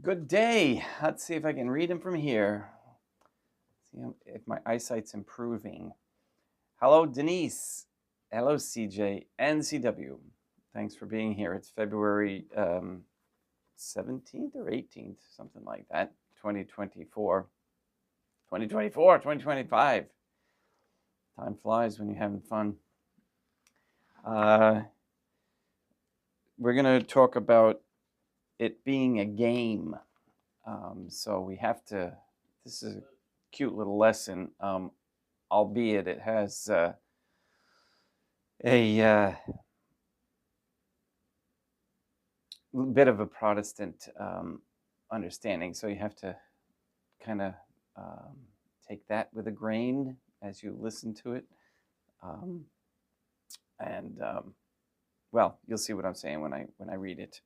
Good day. Let's see if I can read them from here. See if my eyesight's improving. Hello, Denise. Hello, CJ and CW. Thanks for being here. It's February 17th or 18th, something like that, 2024. 2025. Time flies when you're having fun. We're going to talk about it being a game. So we have to, this is a cute little lesson, albeit it has a bit of a Protestant understanding. So you have to kind of take that with a grain as you listen to it. Well, you'll see what I'm saying when I read it.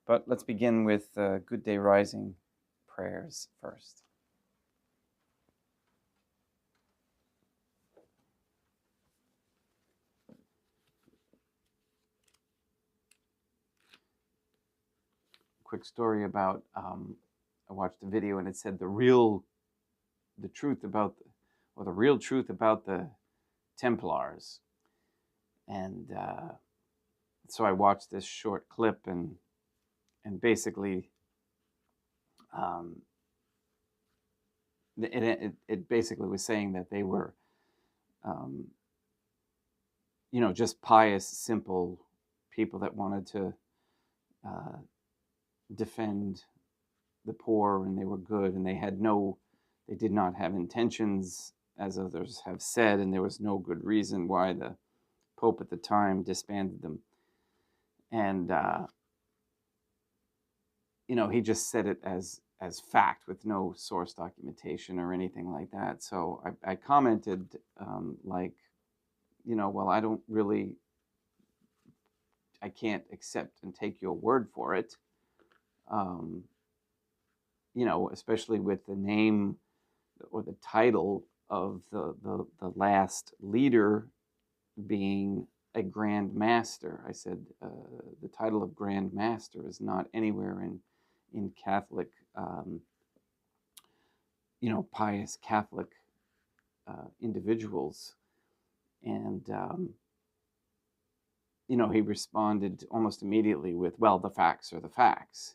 But let's begin with Good Day Rising prayers first. Quick story about I watched a video and it said the real truth about the Templars, and so I watched this short clip and basically it basically was saying that they were just pious, simple people that wanted to defend the poor, and they were good, and they did not have intentions, as others have said, and there was no good reason why the Pope at the time disbanded them. And he just said it as fact with no source documentation or anything like that. So I commented well, I can't accept and take your word for it. Especially with the name or the title of the last leader being a Grand Master. I said the title of Grand Master is not anywhere in Catholic, pious Catholic individuals. And he responded almost immediately with, well, the facts are the facts.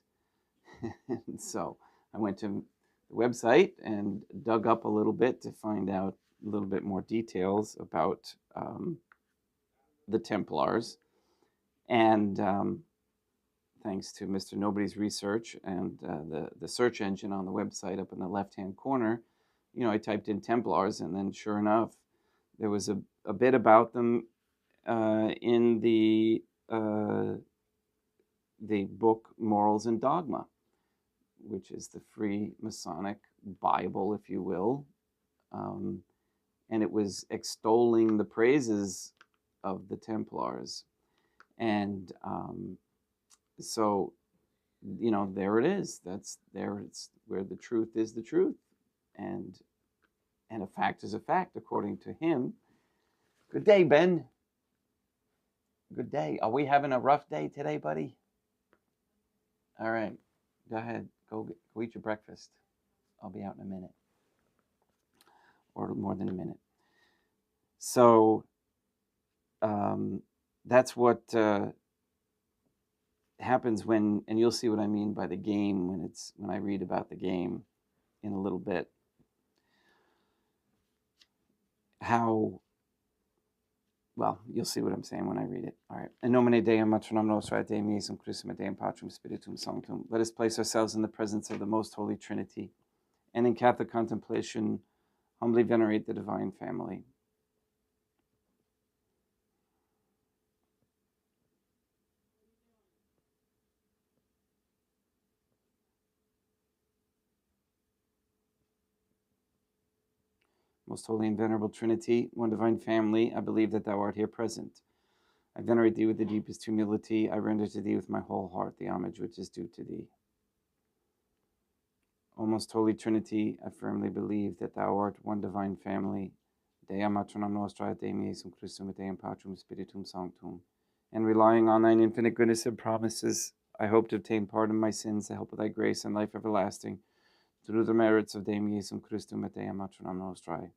And so I went to the website and dug up a little bit to find out a little bit more details about the Templars. And thanks to Mr. Nobody's research and the search engine on the website up in the left-hand corner, I typed in Templars, and then sure enough, there was a bit about them in the book Morals and Dogma, which is the Free Masonic Bible, if you will. And it was extolling the praises of the Templars. And so, there it is. It's where the truth is the truth. And a fact is a fact, according to him. Good day, Ben. Good day. Are we having a rough day today, buddy? All right. Go ahead. Go eat your breakfast. I'll be out in a minute. Or more than a minute. So that's what happens when, and you'll see what I mean by the game when I read about the game in a little bit. Well, you'll see what I'm saying when I read it. All right. In nomine Deum, matronum nostra, et Deum Iesum Christum, et Deum Patrum Spiritum Sanctum. Let us place ourselves in the presence of the Most Holy Trinity, and in Catholic contemplation, humbly venerate the divine family. Most holy and venerable Trinity, one divine family, I believe that thou art here present. I venerate thee with the deepest humility. I render to thee with my whole heart the homage which is due to thee. O most holy Trinity, I firmly believe that thou art one divine family. Dea matronam nostra et Deum Iesum Christum et Deum Patrum Spiritum Sanctum. And relying on thine infinite goodness and promises, I hope to obtain pardon of my sins, the help of thy grace, and life everlasting, through the merits of Deum Iesum Christum et Deum matronam nostrae.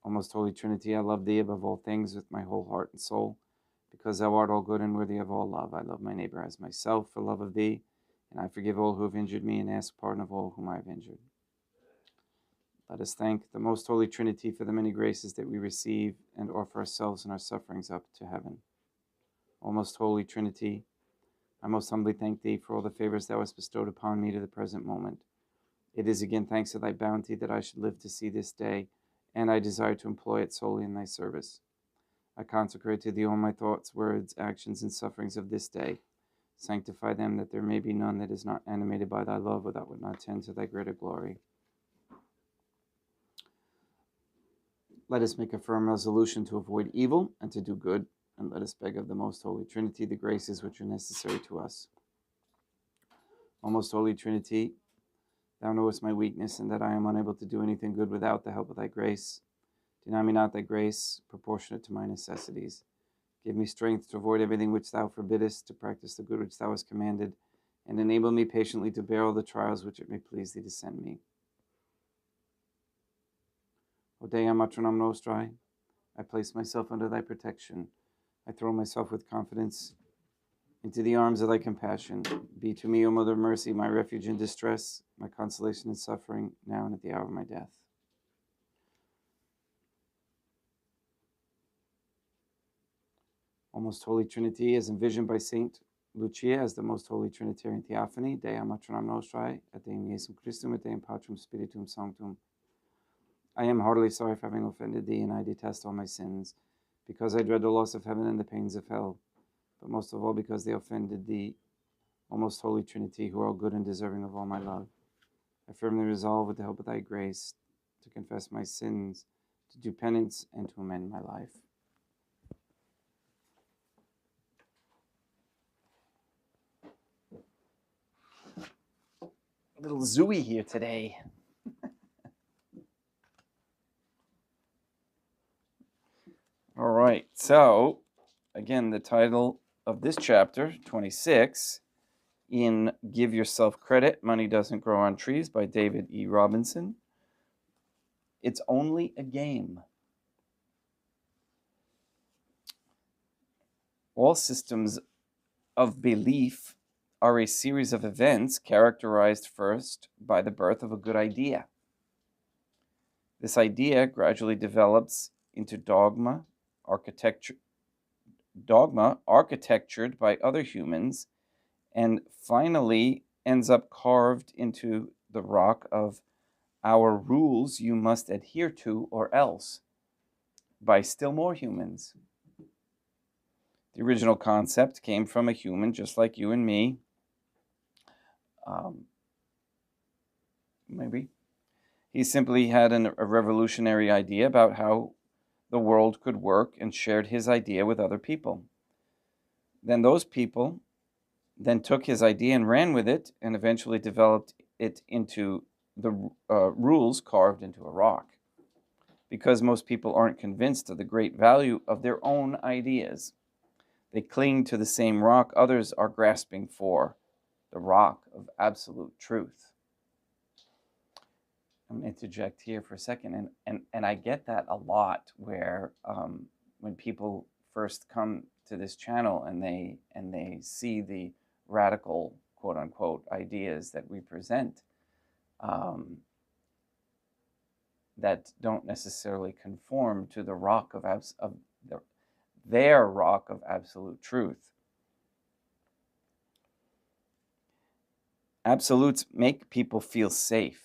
O most holy Trinity, I love thee above all things with my whole heart and soul, because thou art all good and worthy of all love. I love my neighbor as myself for love of thee, and I forgive all who have injured me and ask pardon of all whom I have injured. Let us thank the most holy Trinity for the many graces that we receive and offer ourselves and our sufferings up to heaven. O most holy Trinity, I most humbly thank thee for all the favors thou hast bestowed upon me to the present moment. It is again thanks to thy bounty that I should live to see this day, and I desire to employ it solely in thy service. I consecrate to thee all my thoughts, words, actions, and sufferings of this day. Sanctify them, that there may be none that is not animated by thy love, or that would not tend to thy greater glory. Let us make a firm resolution to avoid evil and to do good, and let us beg of the most holy Trinity the graces which are necessary to us. O most holy Trinity, thou knowest my weakness, and that I am unable to do anything good without the help of thy grace. Deny me not thy grace, proportionate to my necessities. Give me strength to avoid everything which thou forbiddest, to practice the good which thou hast commanded, and enable me patiently to bear all the trials which it may please thee to send me. O Dea matronam nostrae, I place myself under thy protection. I throw myself with confidence into the arms of thy compassion. Be to me, O Mother of Mercy, my refuge in distress, my consolation in suffering, now and at the hour of my death. O most holy Trinity, as envisioned by Saint Lucia as the most holy Trinitarian Theophany, Dea matronam nostrae, et Deum Iesum Christum, et Deum Patrum Spiritum Sanctum. I am heartily sorry for having offended thee, and I detest all my sins, because I dread the loss of heaven and the pains of hell, but most of all because they offended thee, O most holy Trinity, who are all good and deserving of all my love. I firmly resolve, with the help of thy grace, to confess my sins, to do penance, and to amend my life. A little zooey here today. All right, so again, the title of this chapter, 26, in Give Yourself Credit, Money Doesn't Grow on Trees by David E. Robinson. It's only a game. All systems of belief are a series of events characterized first by the birth of a good idea. This idea gradually develops into dogma architectured by other humans, and finally ends up carved into the rock of our rules you must adhere to or else by still more humans. The original concept came from a human just like you and me. Maybe. He simply had a revolutionary idea about how the world could work and shared his idea with other people. Then those people then took his idea and ran with it and eventually developed it into the rules carved into a rock. Because most people aren't convinced of the great value of their own ideas, they cling to the same rock others are grasping for, the rock of absolute truth. I'm going to interject here for a second, and I get that a lot where when people first come to this channel and they see the radical, quote unquote, ideas that we present that don't necessarily conform to the rock of their rock of absolute truth. Absolutes make people feel safe.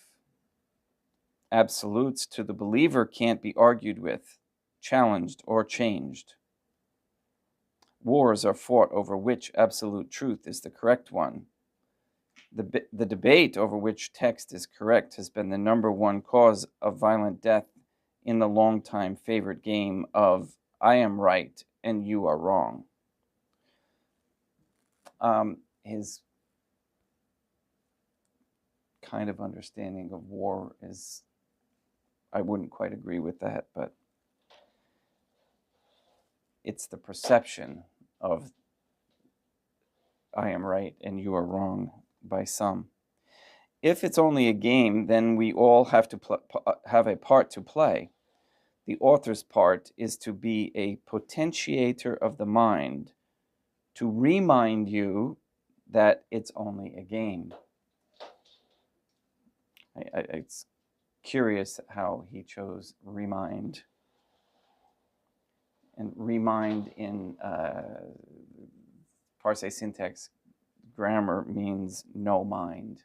Absolutes to the believer can't be argued with, challenged, or changed. Wars are fought over which absolute truth is the correct one. The debate over which text is correct has been the number one cause of violent death in the long-time favorite game of I am right and you are wrong. His kind of understanding of war is, I wouldn't quite agree with that, but it's the perception of I am right and you are wrong by some. If it's only a game, then we all have to have a part to play. The author's part is to be a potentiator of the mind, to remind you that it's only a game. It's curious how he chose remind. And remind in Parse syntax grammar means no mind.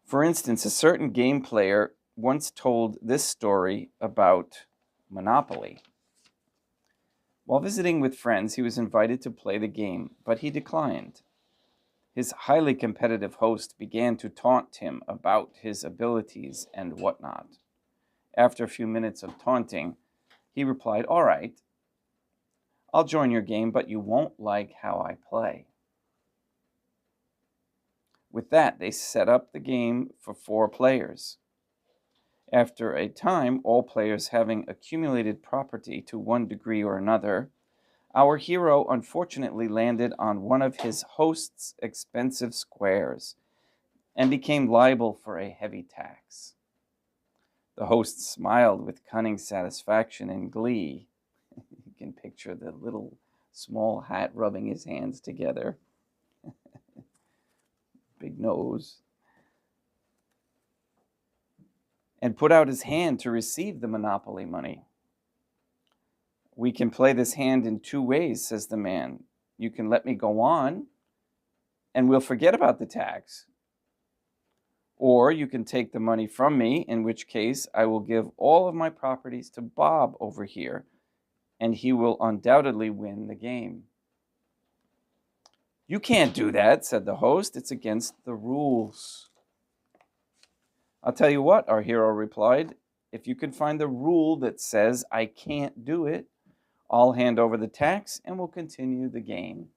For instance, a certain game player once told this story about Monopoly. While visiting with friends, he was invited to play the game, but he declined. His highly competitive host began to taunt him about his abilities and whatnot. After a few minutes of taunting, he replied, "All right, I'll join your game, but you won't like how I play." With that, they set up the game for 4 players. After a time, all players having accumulated property to one degree or another, our hero unfortunately landed on one of his host's expensive squares and became liable for a heavy tax. The host smiled with cunning satisfaction and glee. You can picture the little small hat rubbing his hands together. Big nose. And put out his hand to receive the monopoly money. "We can play this hand in 2 ways, says the man. You can let me go on, and we'll forget about the tax. Or you can take the money from me, in which case I will give all of my properties to Bob over here, and he will undoubtedly win the game." "You can't do that," said the host. "It's against the rules." "I'll tell you what," our hero replied. "If you can find the rule that says I can't do it, I'll hand over the tax and we'll continue the game."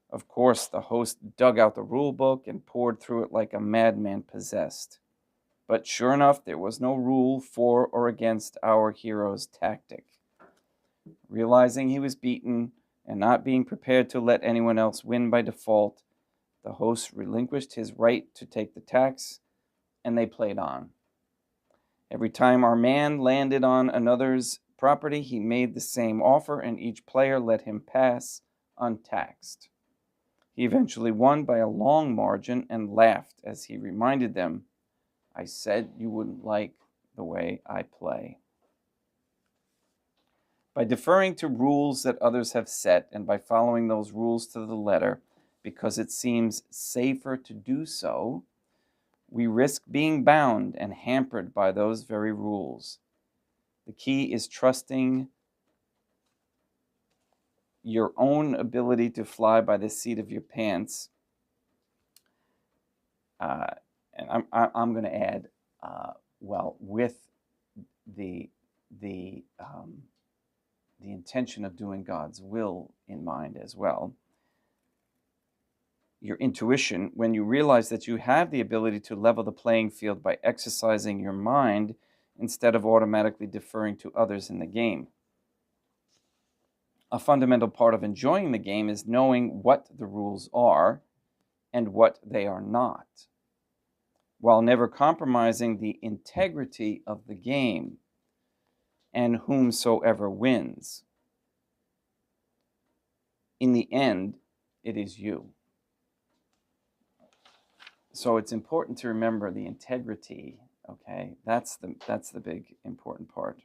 Of course, the host dug out the rule book and pored through it like a madman possessed. But sure enough, there was no rule for or against our hero's tactic. Realizing he was beaten and not being prepared to let anyone else win by default, the host relinquished his right to take the tax, and they played on. Every time our man landed on another's property, he made the same offer, and each player let him pass untaxed. He eventually won by a long margin and laughed as he reminded them, "I said you wouldn't like the way I play." By deferring to rules that others have set and by following those rules to the letter, because it seems safer to do so, we risk being bound and hampered by those very rules. The key is trusting your own ability to fly by the seat of your pants. And I'm going to add, with the intention of doing God's will in mind as well. Your intuition, when you realize that you have the ability to level the playing field by exercising your mind instead of automatically deferring to others in the game. A fundamental part of enjoying the game is knowing what the rules are and what they are not, while never compromising the integrity of the game and whomsoever wins. In the end, it is you. So it's important to remember the integrity, okay? That's the big important part.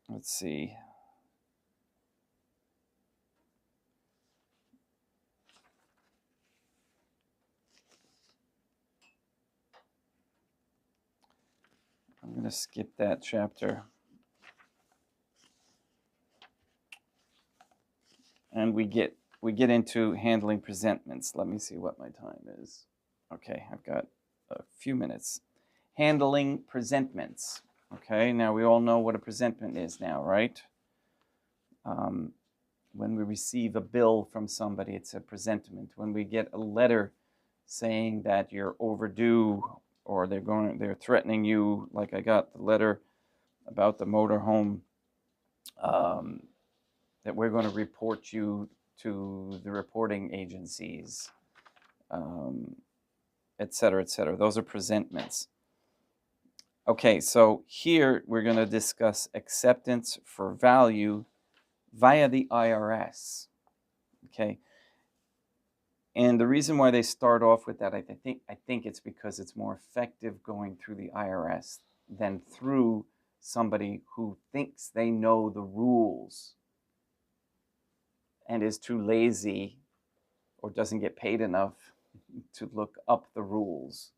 Let's see. going to skip that chapter. And we get into handling presentments. Let me see what my time is. Okay, I've got a few minutes. Handling presentments. Okay, now we all know what a presentment is now, right? When we receive a bill from somebody, it's a presentment. When we get a letter saying that you're overdue, or they're threatening you, like I got the letter about the motorhome, that we're going to report you to the reporting agencies, et cetera, et cetera. Those are presentments. Okay, so here we're going to discuss acceptance for value via the IRS. Okay, and the reason why they start off with that, I think it's because it's more effective going through the IRS than through somebody who thinks they know the rules and is too lazy or doesn't get paid enough to look up the rules.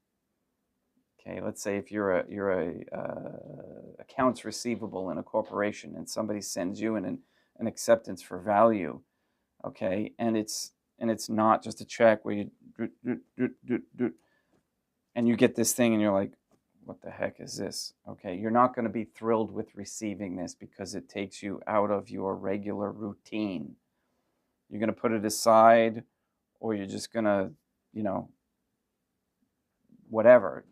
Okay, let's say if you're a accounts receivable in a corporation and somebody sends you an acceptance for value, okay, and it's not just a check where you and you get this thing and you're like, what the heck is this? Okay, you're not going to be thrilled with receiving this because it takes you out of your regular routine. You're going to put it aside, or you're just going to, whatever,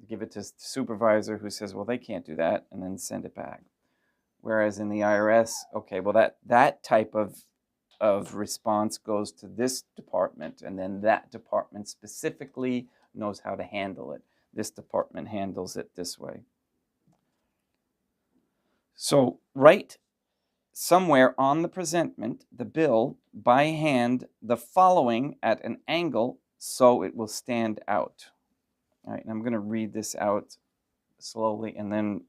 give it to the supervisor who says, well, they can't do that, and then send it back. Whereas in the IRS, okay, well, that type of response goes to this department, and then that department specifically knows how to handle it. This department handles it this way. So write somewhere on the presentment, the bill, by hand, the following at an angle so it will stand out. All right, and I'm going to read this out slowly and then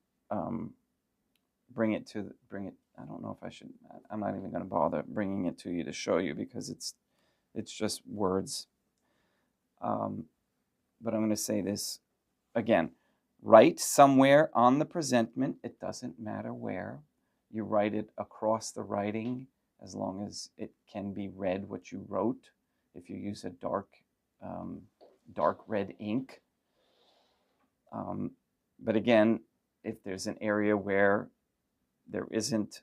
bring it. I don't know if I should. I'm not even going to bother bringing it to you to show you because it's just words. But I'm going to say this again. Write somewhere on the presentment. It doesn't matter where. You write it across the writing as long as it can be read what you wrote. If you use a dark red ink. But again, if there's an area where there isn't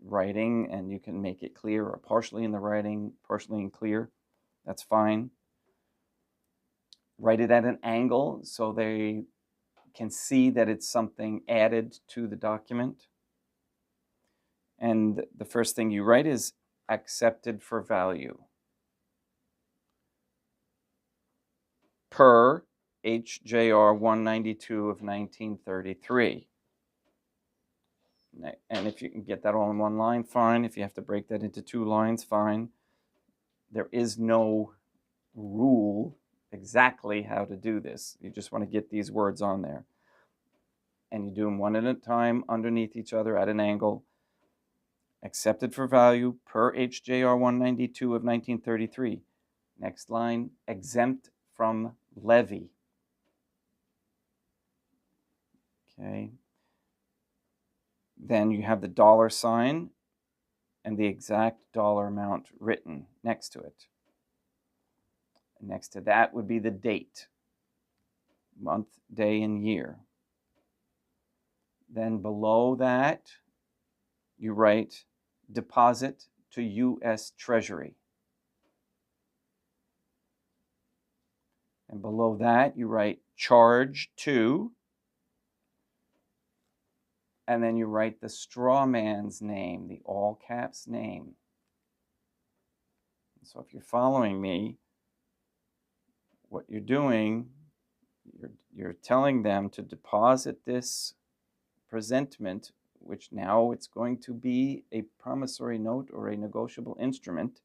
writing and you can make it clear, or partially in the writing, partially in clear, that's fine. Write it at an angle so they can see that it's something added to the document. And the first thing you write is accepted for value. Per HJR 192 of 1933. And if you can get that all in one line, fine. If you have to break that into two lines, fine. There is no rule exactly how to do this. You just want to get these words on there. And you do them one at a time underneath each other at an angle. Accepted for value per HJR 192 of 1933. Next line, exempt from levy. Okay. Then you have the dollar sign and the exact dollar amount written next to it. Next to that would be the date, month, day, and year. Then below that, you write deposit to U.S. Treasury. And below that, you write charge to, and then you write the straw man's name, the all caps name. So if you're following me, what you're doing, you're telling them to deposit this presentment, which now it's going to be a promissory note or a negotiable instrument,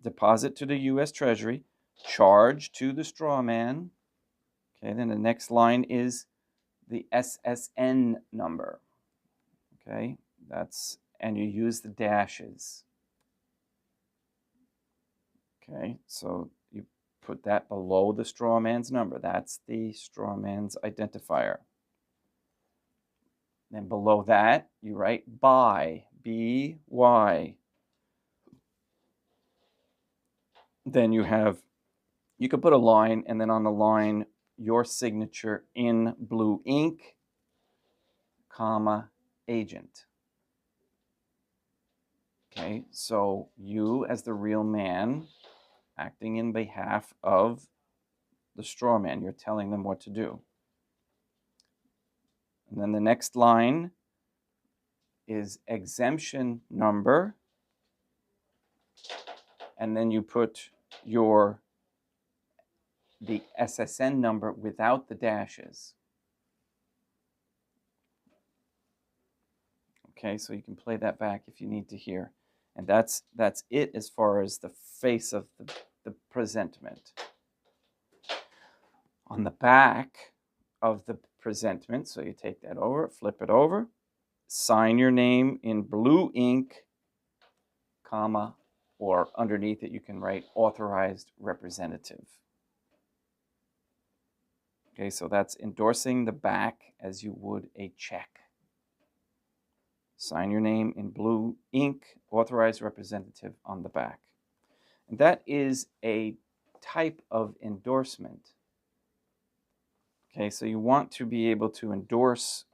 deposit to the U.S. Treasury, charge to the straw man. Okay, then the next line is the SSN number. Okay, and you use the dashes. Okay, so you put that below the straw man's number. That's the straw man's identifier. Then below that, you write by, B-Y. Then you could put a line, and then on the line, your signature in blue ink, comma, agent. Okay, so you as the real man, acting in behalf of the straw man, you're telling them what to do. And then the next line is exemption number, and then you put the SSN number without the dashes. Okay, so you can play that back if you need to hear. And that's it as far as the face of the presentment. On the back of the presentment, so you take that over, flip it over, sign your name in blue ink, comma, or underneath it you can write authorized representative. Okay, so that's endorsing the back as you would a check. Sign your name in blue ink, authorized representative on the back. And that is a type of endorsement. Okay, so you want to be able to endorse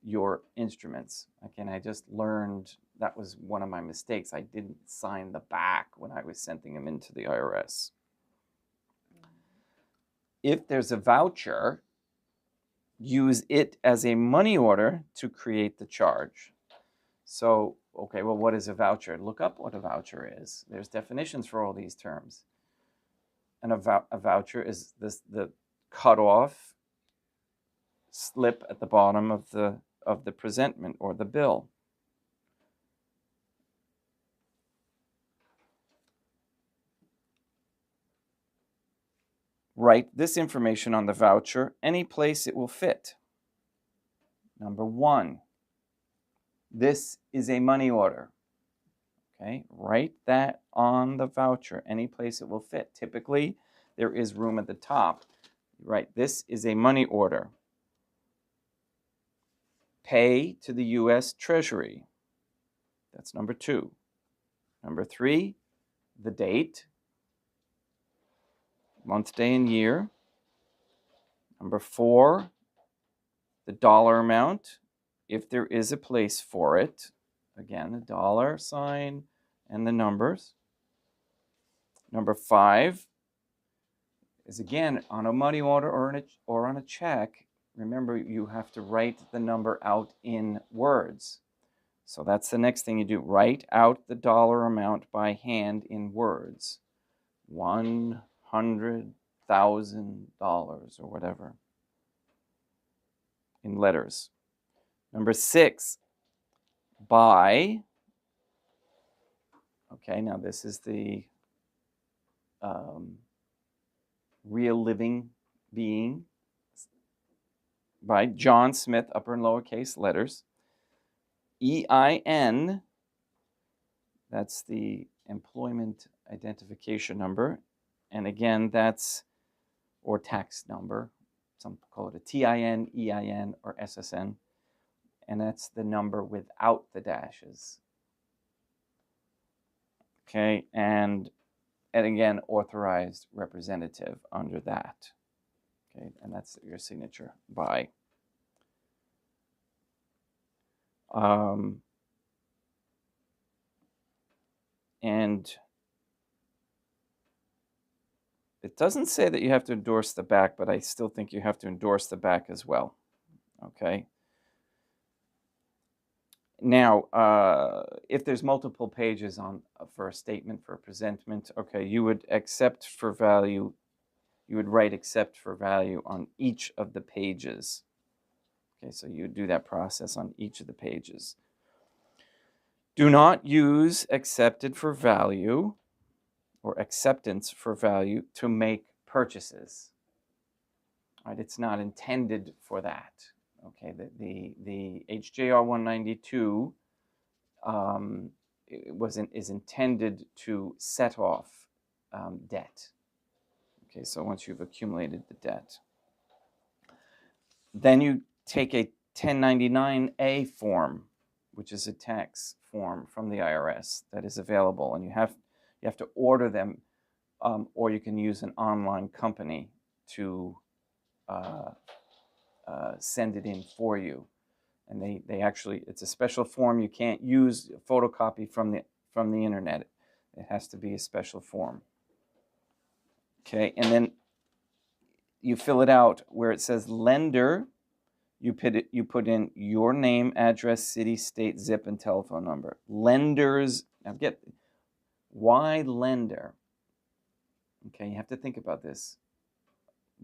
your instruments. Again, I just learned that was one of my mistakes. I didn't sign the back when I was sending them into the IRS. If there's a voucher, use it as a money order to create the charge. So, okay, well, what is a voucher? Look up what a voucher is. There's definitions for all these terms. And a voucher is the cut-off slip at the bottom of the presentment or the bill. Write this information on the voucher any place it will fit. Number 1, this is a money order. Okay, write that on the voucher any place it will fit. Typically, there is room at the top. Right, this is a money order. Pay to the U.S. Treasury. That's number 2. Number 3, the date, month, day, and year. Number 4, the dollar amount, if there is a place for it. Again, the dollar sign and the numbers. Number 5 is, again, on a money order or on a check. Remember, you have to write the number out in words. So that's the next thing you do. Write out the dollar amount by hand in words. $100,000 or whatever in letters. Number 6, by. Okay, now this is the real living being, by John Smith, upper and lowercase letters. EIN, that's the employment identification number. And again, that's, or tax number. Some call it a TIN, EIN, or SSN. And that's the number without the dashes. Okay, and again, authorized representative under that. Okay, and that's your signature by. And it doesn't say that you have to endorse the back, but I still think you have to endorse the back as well. Okay. Now, if there's multiple pages for a statement, for a presentment, okay, you would accept for value. You would write accept for value on each of the pages. Okay, so you would do that process on each of the pages. Do not use accepted for value or acceptance for value to make purchases. Right, it's not intended for that. Okay, the HJR 192 is intended to set off debt. Okay, so once you've accumulated the debt, then you take a 1099-A form, which is a tax form from the IRS that is available, and you have to order them, or you can use an online company to send it in for you. And they actually, it's a special form. You can't use a photocopy from the internet. It has to be a special form. Okay, and then you fill it out where it says lender. You put in your name, address, city, state, zip, and telephone number. Lenders, now why lender? Okay, you have to think about this.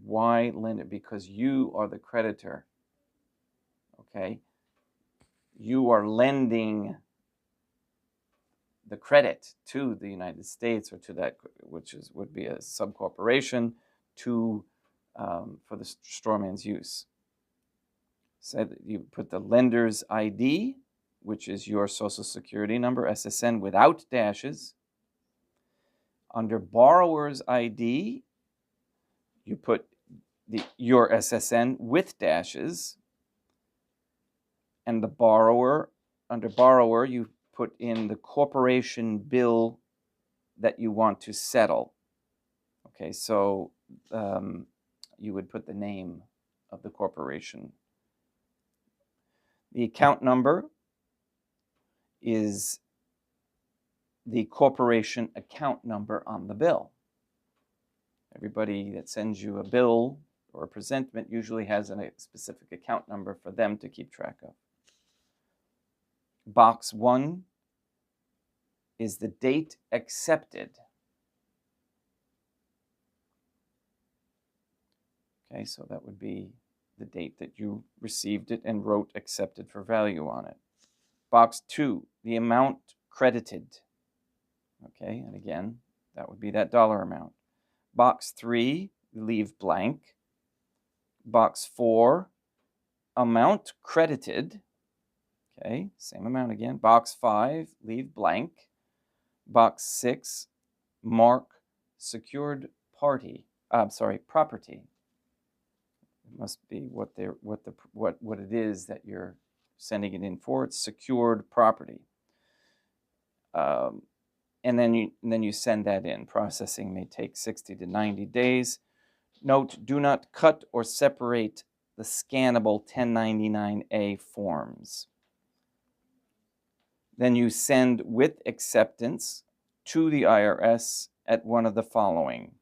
Why lender? Because you are the creditor. Okay, you are lending the credit to the United States, or to that, which would be a subcorporation, to for the strawman's use. So you put the lender's ID, which is your social security number, SSN, without dashes. Under borrower's ID, you put your SSN with dashes. And the borrower, under borrower, you put in the corporation bill that you want to settle. Okay, so you would put the name of the corporation. The account number is the corporation account number on the bill. Everybody that sends you a bill or a presentment usually has a specific account number for them to keep track of. Box 1 is the date accepted. Okay, so that would be the date that you received it and wrote accepted for value on it. Box 2, the amount credited. Okay, and again, that would be that dollar amount. Box 3, leave blank. Box 4, amount credited. Okay, same amount again. Box 5, leave blank. Box 6, mark secured property. It must be what it is that you're sending it in for. It's secured property. And then you send that in. Processing may take 60 to 90 days. Note, do not cut or separate the scannable 1099-A forms. Then you send with acceptance to the IRS at one of the following.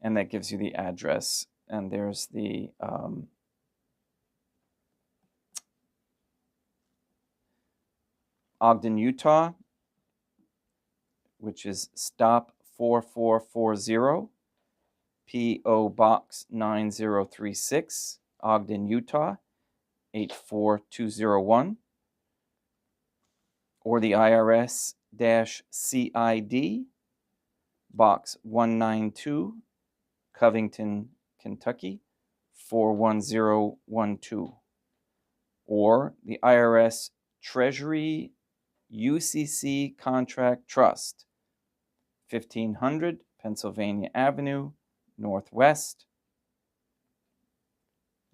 And that gives you the address. And there's the Ogden, Utah, which is Stop 4440, P.O. Box 9036, Ogden, Utah, 84201, or the IRS-CID, Box 192, Covington, Kentucky, 41012, or the IRS Treasury UCC Contract Trust, 1500 Pennsylvania Avenue, Northwest,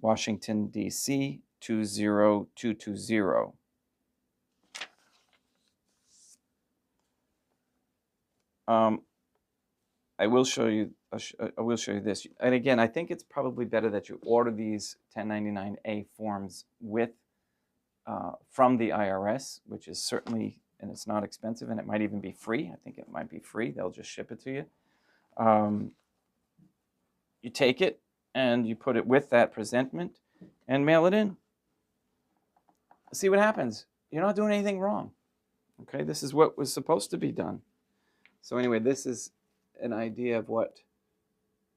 Washington, D.C., 20220. I will show you this. And again, I think it's probably better that you order these 1099-A forms from the IRS, which is certainly, and it's not expensive, and it might even be free. I think it might be free. They'll just ship it to you. You take it and you put it with that presentment and mail it in. See what happens. You're not doing anything wrong. Okay, this is what was supposed to be done. So anyway, this is an idea of what,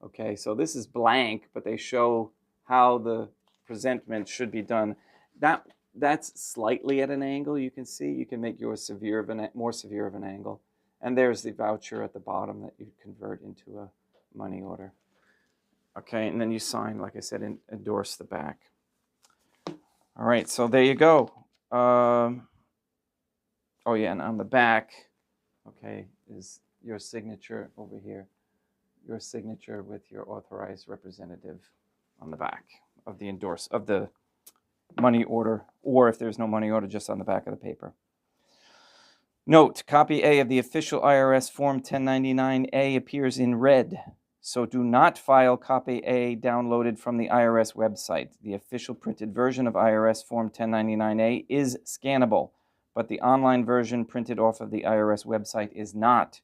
okay, so this is blank, but they show how the presentment should be done. That's slightly at an angle, you can see. You can make yours more severe of an angle. And there's the voucher at the bottom that you convert into a money order. Okay, and then you sign, like I said, and endorse the back. All right, so there you go. Oh yeah, and on the back, okay, is your signature over here. Your signature with your authorized representative on the back of the money order, or if there's no money order, just on the back of the paper. Note, copy A of the official IRS Form 1099-A appears in red, so do not file copy A downloaded from the IRS website. The official printed version of IRS Form 1099-A is scannable, but the online version printed off of the IRS website is not.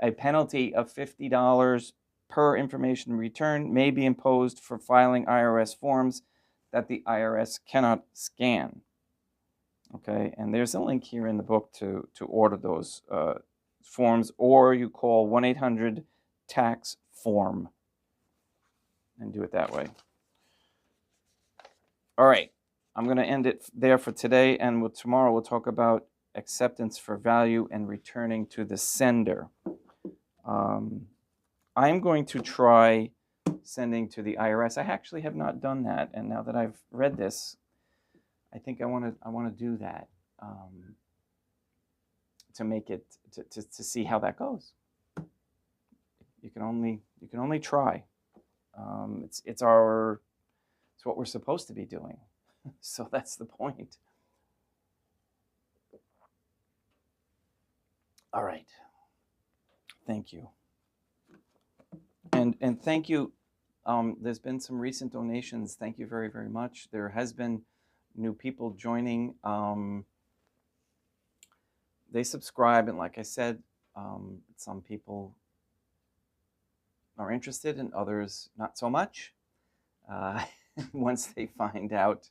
A penalty of $50 per information return may be imposed for filing IRS forms that the IRS cannot scan. Okay, and there's a link here in the book to order those forms, or you call 1-800-TAX-FORM and do it that way. All right, I'm going to end it there for today, and tomorrow we'll talk about acceptance for value and returning to the sender. I'm going to try sending to the IRS. I actually have not done that, and now that I've read this, I think I want to do that to make it to see how that goes. You can only try. It's what we're supposed to be doing. So that's the point. All right. Thank you. And thank you. There's been some recent donations. Thank you very, very much. There has been new people joining. They subscribe, and like I said, some people are interested and others not so much. Once they find out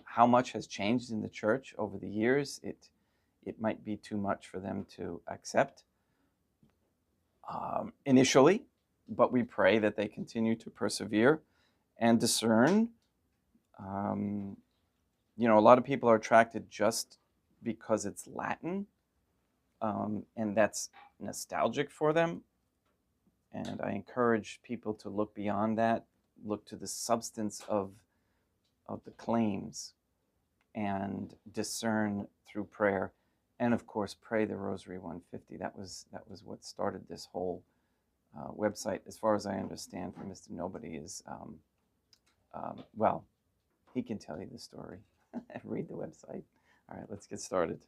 how much has changed in the church over the years, it might be too much for them to accept initially, but we pray that they continue to persevere and discern. A lot of people are attracted just because it's Latin, and that's nostalgic for them. And I encourage people to look beyond that, look to the substance of the claims, and discern through prayer. And of course, pray the Rosary 150. That was what started this whole website, as far as I understand, from Mr. Nobody is, well, he can tell you the story. Read the website. All right, let's get started.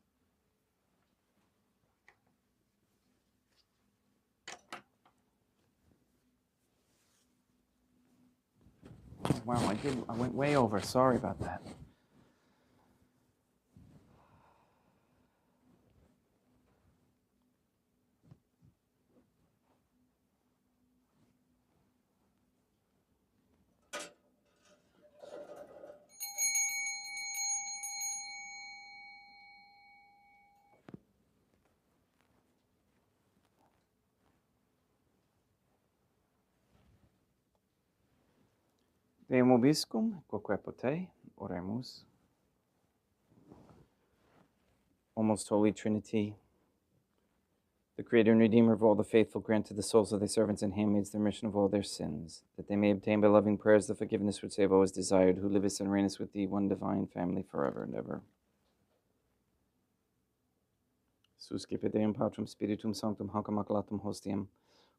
Oh, wow, I went way over. Sorry about that. Deum vobiscum, quoque pote, oremus. O most holy Trinity, the Creator and Redeemer of all the faithful, grant to the souls of thy servants and handmaids the remission of all their sins, that they may obtain by loving prayers the forgiveness which they have always desired, who livest and reignest with thee, one divine family, forever and ever. Suscipe Deum Patrum Spiritum Sanctum Hanc Immaculatum Hostiam,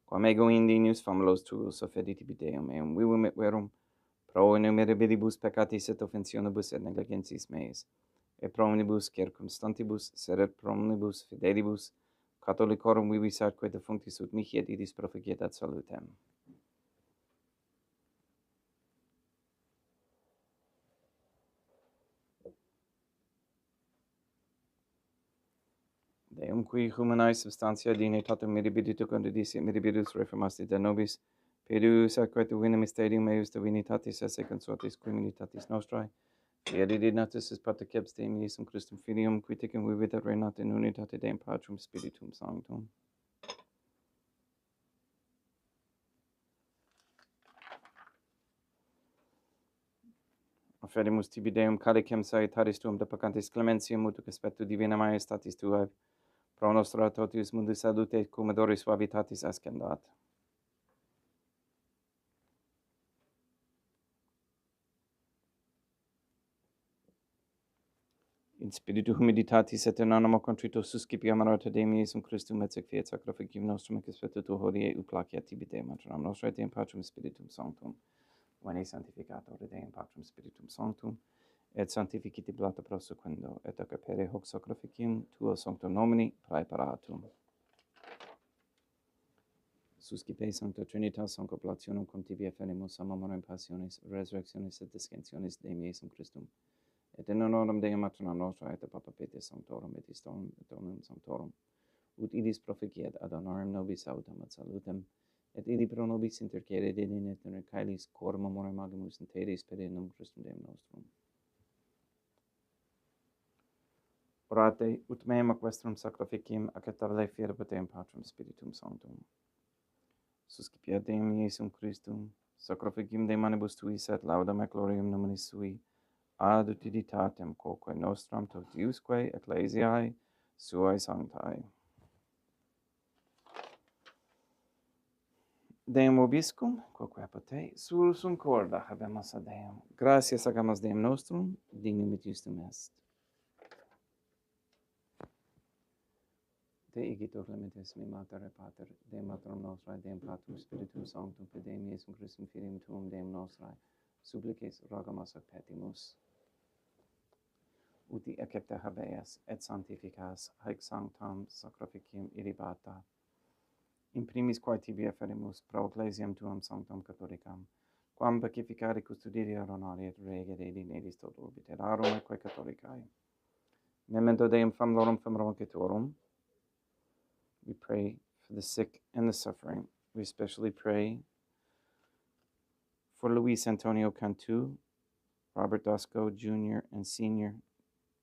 quam ego indinius famulos tuus offediti Deum, eum vivum et verum, pro innumerabilibus peccatis et offensionibus et negligentis meis, et pro omnibus circumstantibus, sed et pro omnibus fidelibus, Catholicorum vivis atque defunctis ut mihi et idis proficetat salutem. Deum qui humanae substantia dignitatum mirabilitu condidis et mirabilis reformasti de nobis, pedus atque divina mysterium eius divinitatis esse consortis criminitatis nostrae, fieri natus is paterceps Deum Iesum Christum Filium, qui tecum vivit et reinat in unitate Deum Patrum Spiritum Sanctum. Offerimus tibi Deum calicem salutaris tuum de peccantis clementiam mutuc aspectu divina majestatis tuae, pro nostra totius mundus salute cum adoris suavitatis ascendat. In spiritu humilitatis et in animo contrito suscipiam arata Deum Iesum Christum et sec fiat sacrificium nostrum et aspectu tu hodie ut placeat tibi Deum aeternam nostrae Deum Patrum Spiritum Sanctum, veni sanctificator Deum Patrum Spiritum Sanctum, et sanctificite blata prosequendo, et agapere hoc sacrificium tuo sancto nomini praeparatum. Suscipe Sancta Trinitas, Sancta Oblationum cum tibi efferimus amamorem passiones, resurrectionis et descensionis Deum Iesum Christum, et in honorem Deum Matrona Nostra et Papa Pete Sanctorum et Istonum et Donum Sanctorum, ut idis proficiat ad honorem nobis autem et salutem, et idi pro nobis intercede dedin et in caelis coram amorem agimus in teres per innum Christum Deum nostrum. Orate, ut meam ac vestrum sacrificium acceptabile fiere Deum Patrum Spiritum Sanctum. Suscipiat Deum Iesum Christum, sacrificium de manibus tuis et laudam et gloriam nominis sui, ad utilitatem quoque nostram totiusque ecclesiae suae sanctae. Deum vobiscum, quoque apote, sursum corda habemus ad Deum. Gratias agamus Deum nostrum, dignum et justum est. Te igitur limites me mater et pater, Deum Matrum nostrae, Deum Patrum Spiritum Sanctum, per Deum Iesum Christum Filium Tuum, Deum nostrae, supplices rogamus et petimus. Uti accepta habeas et sanctificas haec sanctam sacrificium irribata. In primis quae tibi efferimus pro ecclesiam tuam sanctam catholicam, quam pacificare custodire honori et regere in edis tot orbiter arum eque catholicae. Memento Deum familiarum femorum. We pray for the sick and the suffering. We especially pray for Luis Antonio Cantu, Robert Dosco Jr. and Sr.,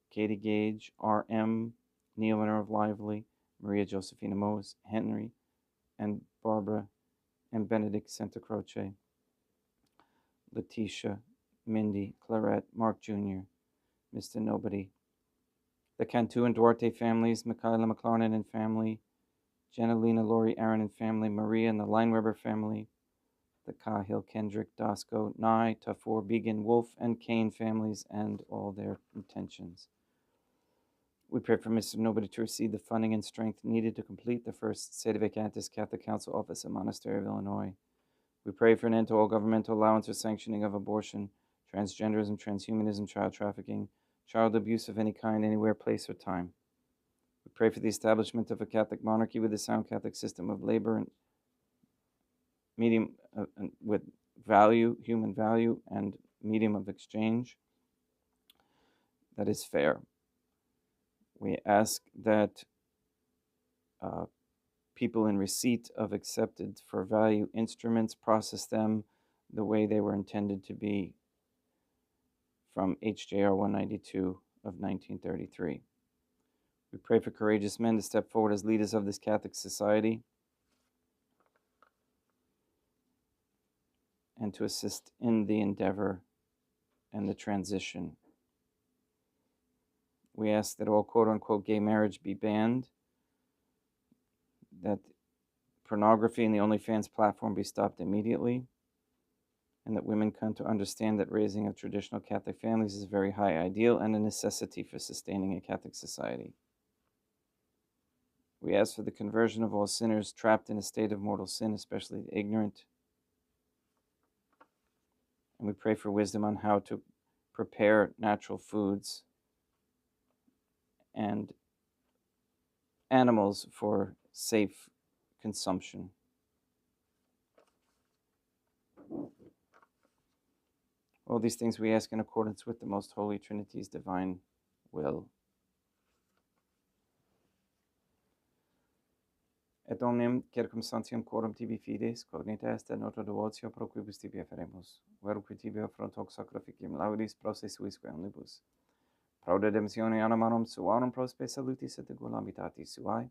Katie Gage, R.M., Neil and Irv Lively, Maria Josephina Mose, Henry, and Barbara and Benedict Santa Croce, Letitia, Mindy, Clarette, Mark Jr., Mr. Nobody, the Cantu and Duarte families, Michaela McLarnon and family, Janelina, Lori, Aaron and family, Maria and the Lineweber family, the Cahill, Kendrick, Dosco, Nye, Tafour, Began, Wolf, and Kane families, and all their intentions. We pray for Mr. Nobody to receive the funding and strength needed to complete the first Sede Vacantis Catholic Council office at Monastery of Illinois. We pray for an end to all governmental allowance or sanctioning of abortion, transgenderism, transhumanism, child trafficking, child abuse of any kind, anywhere, place, or time. We pray for the establishment of a Catholic monarchy with a sound Catholic system of labor and medium with value, human value, and medium of exchange that is fair. We ask that people in receipt of accepted for value instruments process them the way they were intended to be from HJR 192 of 1933. We pray for courageous men to step forward as leaders of this Catholic society and to assist in the endeavor and the transition. We ask that all quote-unquote gay marriage be banned, that pornography and the OnlyFans platform be stopped immediately, and that women come to understand that raising of traditional Catholic families is a very high ideal and a necessity for sustaining a Catholic society. We ask for the conversion of all sinners trapped in a state of mortal sin, especially the ignorant. And we pray for wisdom on how to prepare natural foods and animals for safe consumption. All these things we ask in accordance with the Most Holy Trinity's divine will. Et omnium circumstantium quorum tibi fides, cognita est et nota devotio pro quibus tibi efferemus, verque tibi offront hoc sacrificium laudis prose suisque omnibus. Pro redemptione animarum suarum prospe salutis et gula habitatis suae,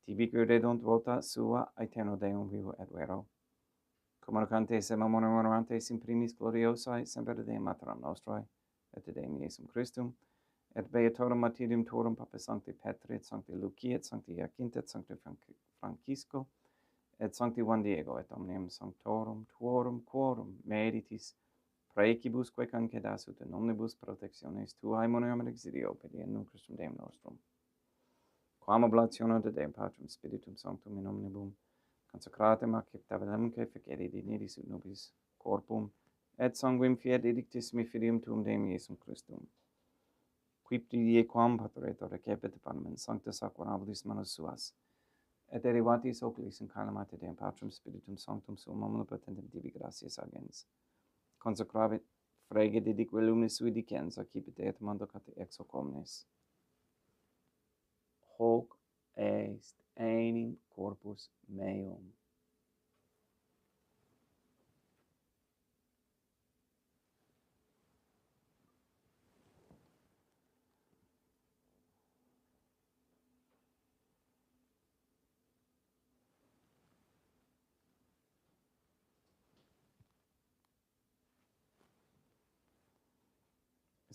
tibi crededunt vota sua aeterno Deum vivo et vero. Communicantes et memorantes in primis gloriosae semper Deum Matram Nostrae, et Deum Iesum Christum, et beatorum martyrium tuorum Papa Sancti Petri, et Sancti Lucia, et Sancti Jacinta, et Sancti Francisco, et Sancti Juan Diego, et omnium sanctorum tuorum quorum meritis praecibusque cancedas ut in omnibus protectiones tuae monium et exidio per Deum Christum Deum nostrum. Quam oblationem de Deum Patrum Spiritum Sanctum in omnibum consecratem acceptabilem fecere dinidis ut nobis corpum et sanguim fiat edictissimi filium tuum Deum Iesum Christum, qui pridie quam pateretor recepit panem in sancta sacramentis manus suas, et derivatis oculis in calamate Deum Patrum Spiritum Sanctum suum omnipotentem tibi gratias agens, consecravit frege dedique lumis sui dicens, accipite et mandocate ex hoc omnes. Hoc est enim corpus meum.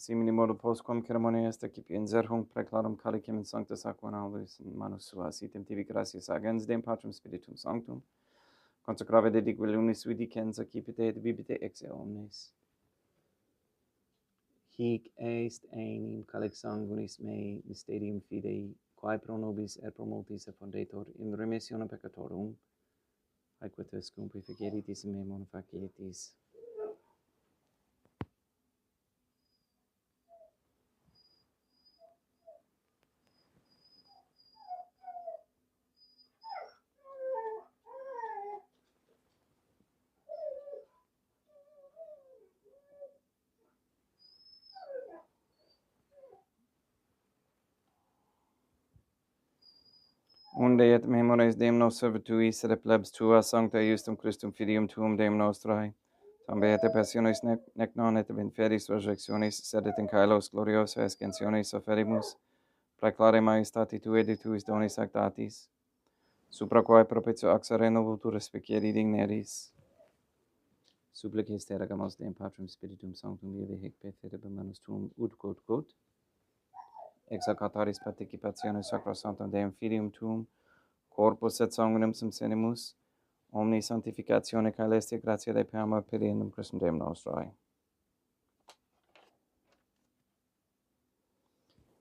Simili modo postquam ceremonia est accipi inserhung praeclarum calicem in sancta sacramentis in manus suas, item tibi gratias agens Deum Patrum Spiritum Sanctum, consecrave dedique lumis sui dicens, accipite et bibite ex omnes. Hic est enim calix sanguinis mei mysterium fidei, quae pro nobis et pro multis effundetur in remissionem peccatorum, aequatus cum purificeritis in me mono facietis. Unde et memores Deum nos servituis et plebs tua sancta iustum Christum filium tuum Deum nostrae, tambe et passionis nec non et inferis resurrectionis, sed et in caelos gloriosa ascensionis oferimus, praeclare maestati tuae de tuis donis actatis, supra quae propitio axareno vultur respiциeri digneris. Supplices te regamos Deum Patrum Spiritum Sanctum vive hic perfide manus tuum ut quod, ex hoc altaris participationis sacrosanctum Deum Filium tuum, corpus et sanguinem sum senimus, omni sanctificatione caelestia gratia Dei per periendum Christum Deum nostrae.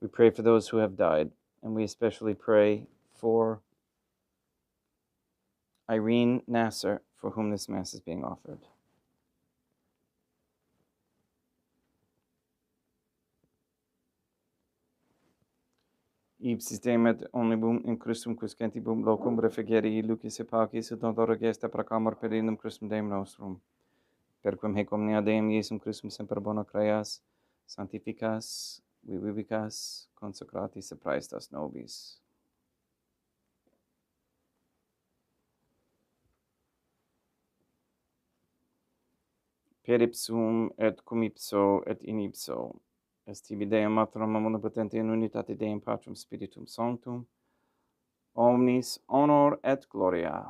We pray for those who have died, and we especially pray for Irene Nasser, for whom this Mass is being offered. Ipsis demet omnibum in Christum quiscentibum locum refrigerii lucis et paucis ut odora gesta proclamor periendum Christum Deum nostrum. Perquem hic omnia Deum Iesum Christum semper bona creas, sanctificas, vivicas, consecratis et praestas nobis. Per ipsum et cum ipso et in ipso, est tibi Deum Matrum omnipotente in unitate Deum Patrum Spiritum Sanctum, omnis honor et gloria.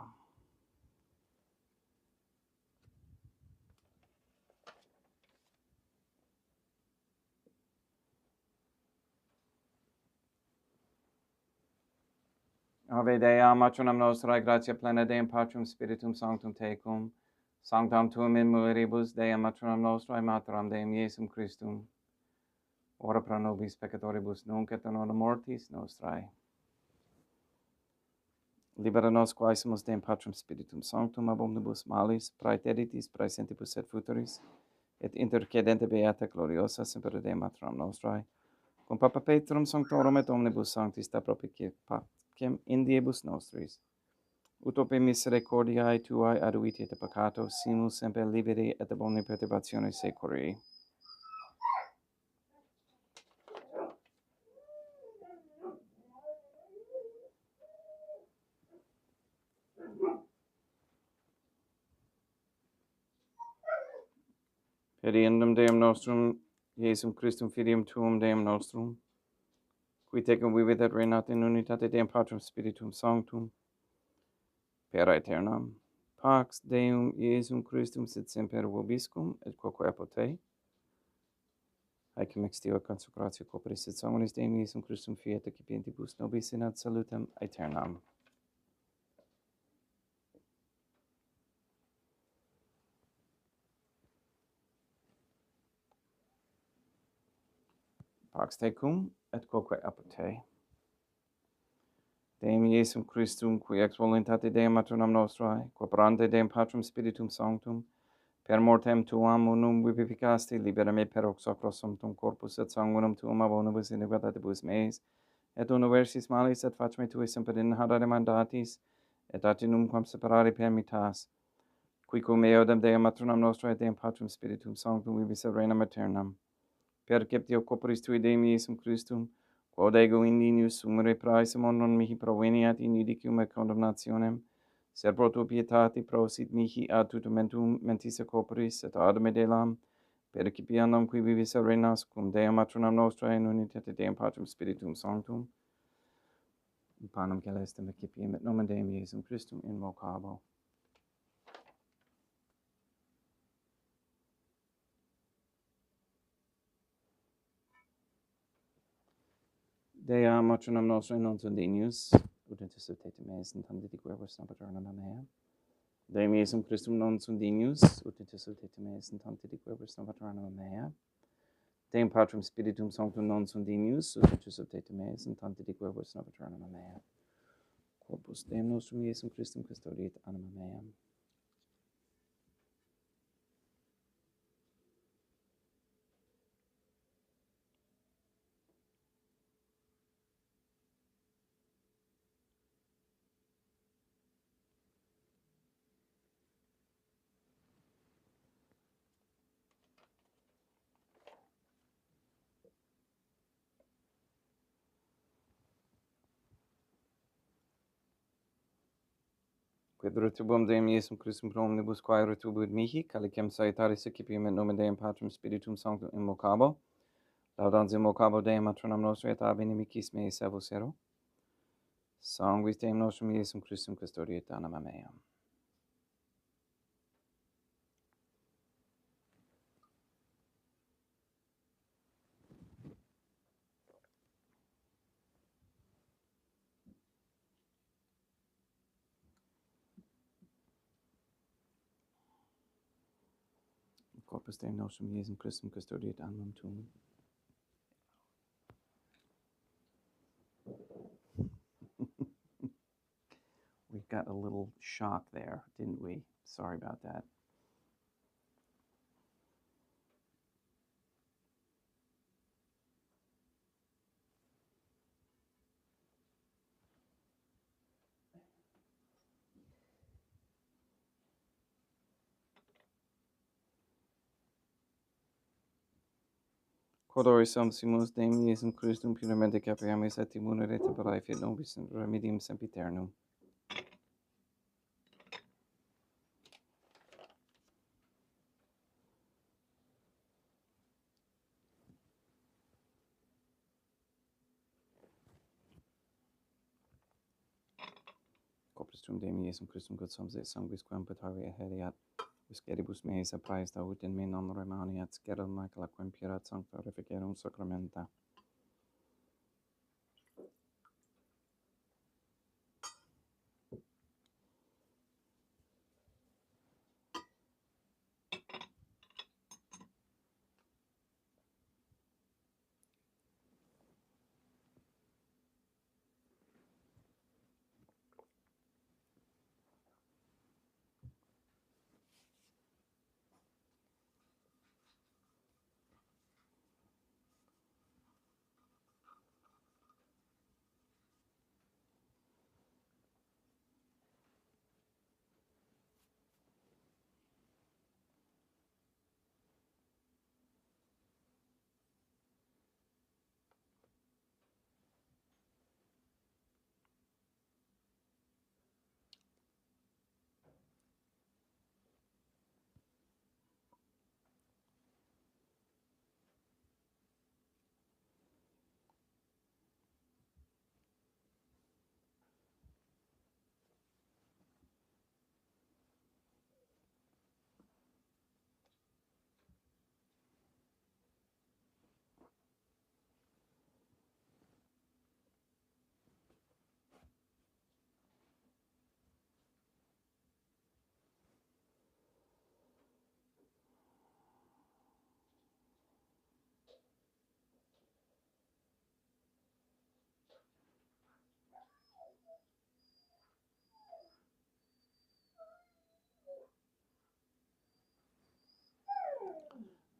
Ave Dea, matronam nostrae, gratia plena Deum Patrum Spiritum Sanctum tecum, sanctam tuum in mulieribus, Dea matronam nostrae, materam Deum Iesum Christum, ora pro nobis peccatoribus nunc et in hora mortis nostrae. Libera nos quaesimus Deum Patrum Spiritum Sanctum ab omnibus malis, praeteritis, praesentibus et futuris, et intercedente beata gloriosa semper Deum matronam nostrae, cum Papa Petrum Sanctorum et omnibus sanctis da propiciat pacem in diebus nostris, ut ope misericordiae tuae aduiti et peccato, simus semper liberi et ab omni perturbatione securi. Periendum Deum nostrum, Iesum Christum Filium tuum Deum nostrum, qui tecum vivit et reinat in unitate Deum Patrum Spiritum Sanctum, per aeternam. Pax Deum Iesum Christum sit semper vobiscum, et quoque apud te. Haec extio consecratio corporis et sanguinis Deum Iesum Christum fiat accipientibus nobis in ad salutem aeternam. Pax tecum, et quoque apud te. Deum Iesum Christum, qui ex voluntate Deum matronam nostrae, quoperante Deum Patrum Spiritum Sanctum, per mortem tuam unum vivificaste, libera me per oxocrosum tum corpus et sanguinum tuum abonibus iniquitatibus meis, et universis malis et fac me tui semper inhadare mandatis, et atinum quam separare permittas, qui cum eodem Deum matronam nostra et Deum Patrum Spiritum Sanctum vivis et regnam aeternam, perceptio corporis tui Deum Iesum Christum, quod ego in ninius sumere praesimon non mihi proveniat in judicium et condemnationem, sed pro tua pietate prosit mihi ad tutumentum mentissa corporis et ad me delam, percipiandum qui vivis et regnas cum Deum matronam nostra in unitate Deum Patrum Spiritum Sanctum, in panem celestem excipiem et nomen Deum Iesum Christum invocabo. Dea matronam nostra non sunt dignius, ut intercedete meis in tandidi verbis napaternam mea. Deum Iesum Christum non sunt dignius, ut intercedete meis in tandidi verbis napaternam mea. Deum Patrum Spiritum Sanctum non sunt dignius, ut intercedete meis in tandidi verbis napaternam mea. Corpus Deum nostrum Iesum Christum custodiet anima meam. Quid retubum Deum Iesum Christum pro omnibus quae retubuit mihi, calicem salutaris excipiem et nomen Deum Patrum Spiritum Sanctum invocabo, laudans invocabo Deum matronam nostra et ab inimicis mei servus ero. Sanguis Deum nostrum Iesum Christum custodiet anima meam. Corpus Deum nostrum Iesum Christum custodiet animam tuum. We got a little shock there, didn't we? Sorry about that. Quod orisum simus Deum Iesum Christum puramente capiamis et immunere temperae fit nobis remedium sempiternum. Corpus tuum Deum Iesum Christum quod et sanguis quam petavi heriat, visceribus meis appraes ut in me non remaniat scerum macula quem purat sancta reficerum sacramenta.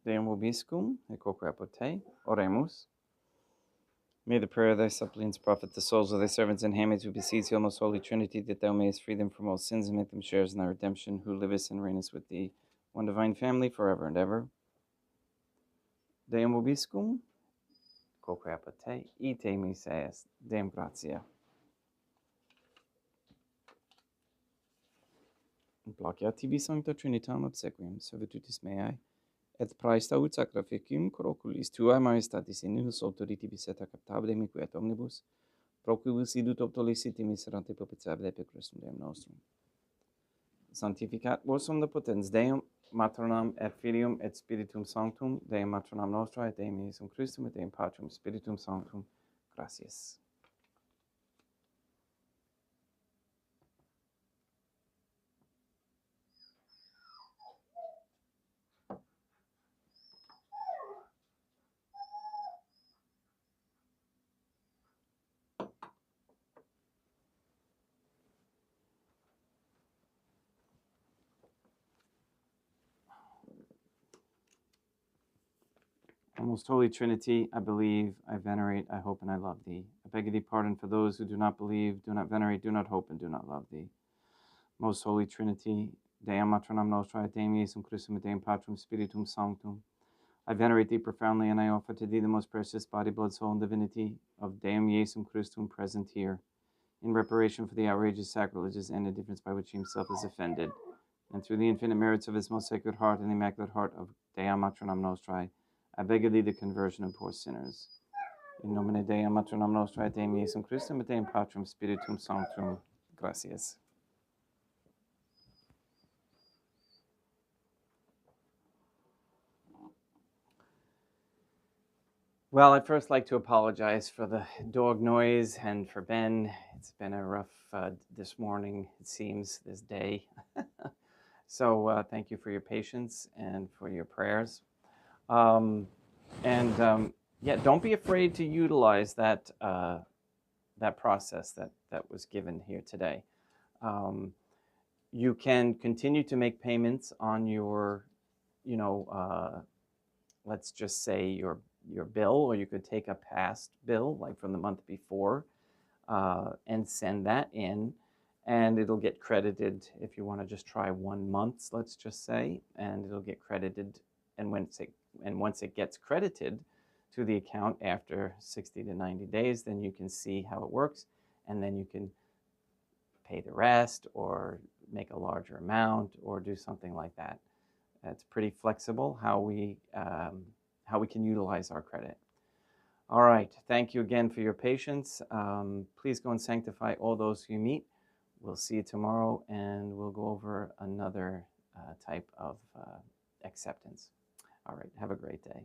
Deum vobiscum, et quoque apud te, oremus. May the prayer of thy suppliants profit the souls of thy servants and handmaids who beseech thee, O most holy Trinity, that thou mayest free them from all sins and make them sharers in thy redemption, who livest and reignest with thee, one divine family, forever and ever. Deum vobiscum, quoque apud te, ite miseas, Deum gratia. Placia tibi sancta Trinitam obsequium, servitutis meae, et praesta ut sacrificium coroculis tuae majestatis in nihil autoritibus et acceptabile mique et omnibus, proquibus idut optoliciti miserante propitiabile per Christum Deum nostrum. Sanctificat vos omnipotens Deum, Matronam et Filium et Spiritum Sanctum, Deum Matronam Nostra et Deum Iesum Christum et Deum Patrum Spiritum Sanctum. Gratias. O most holy Trinity, I believe, I venerate, I hope, and I love thee. I beg of thee pardon for those who do not believe, do not venerate, do not hope, and do not love thee. Most holy Trinity, Deum Matronam Nostra et Deum Iesum Christum et Deum Patrum Spiritum Sanctum. I venerate thee profoundly, and I offer to thee the most precious body, blood, soul, and divinity of Deum Iesum Christum present here, in reparation for the outrageous sacrileges and indifference by which he himself is offended, and through the infinite merits of his most sacred heart and immaculate heart of Deum Matronam Nostrae, I beg of thee the conversion of poor sinners. In nomine Deum Matronam Nostrae, Deum Iesum Christum, et Deum Patrum Spiritum Sanctum. Gracias. Well, I'd first like to apologize for the dog noise and for Ben. It's been a rough this morning, it seems, this day. So thank you for your patience and for your prayers. Yeah, don't be afraid to utilize that that process that was given here today. You can continue to make payments on your, let's just say your bill, or you could take a past bill, like from the month before, and send that in, and it'll get credited if you want to just try 1 month, let's just say, and it'll get credited. And once it gets credited to the account after 60 to 90 days, then you can see how it works, and then you can pay the rest or make a larger amount or do something like that. It's pretty flexible how we can utilize our credit. All right, thank you again for your patience. Please go and sanctify all those who you meet. We'll see you tomorrow, and we'll go over another type of acceptance. All right, have a great day.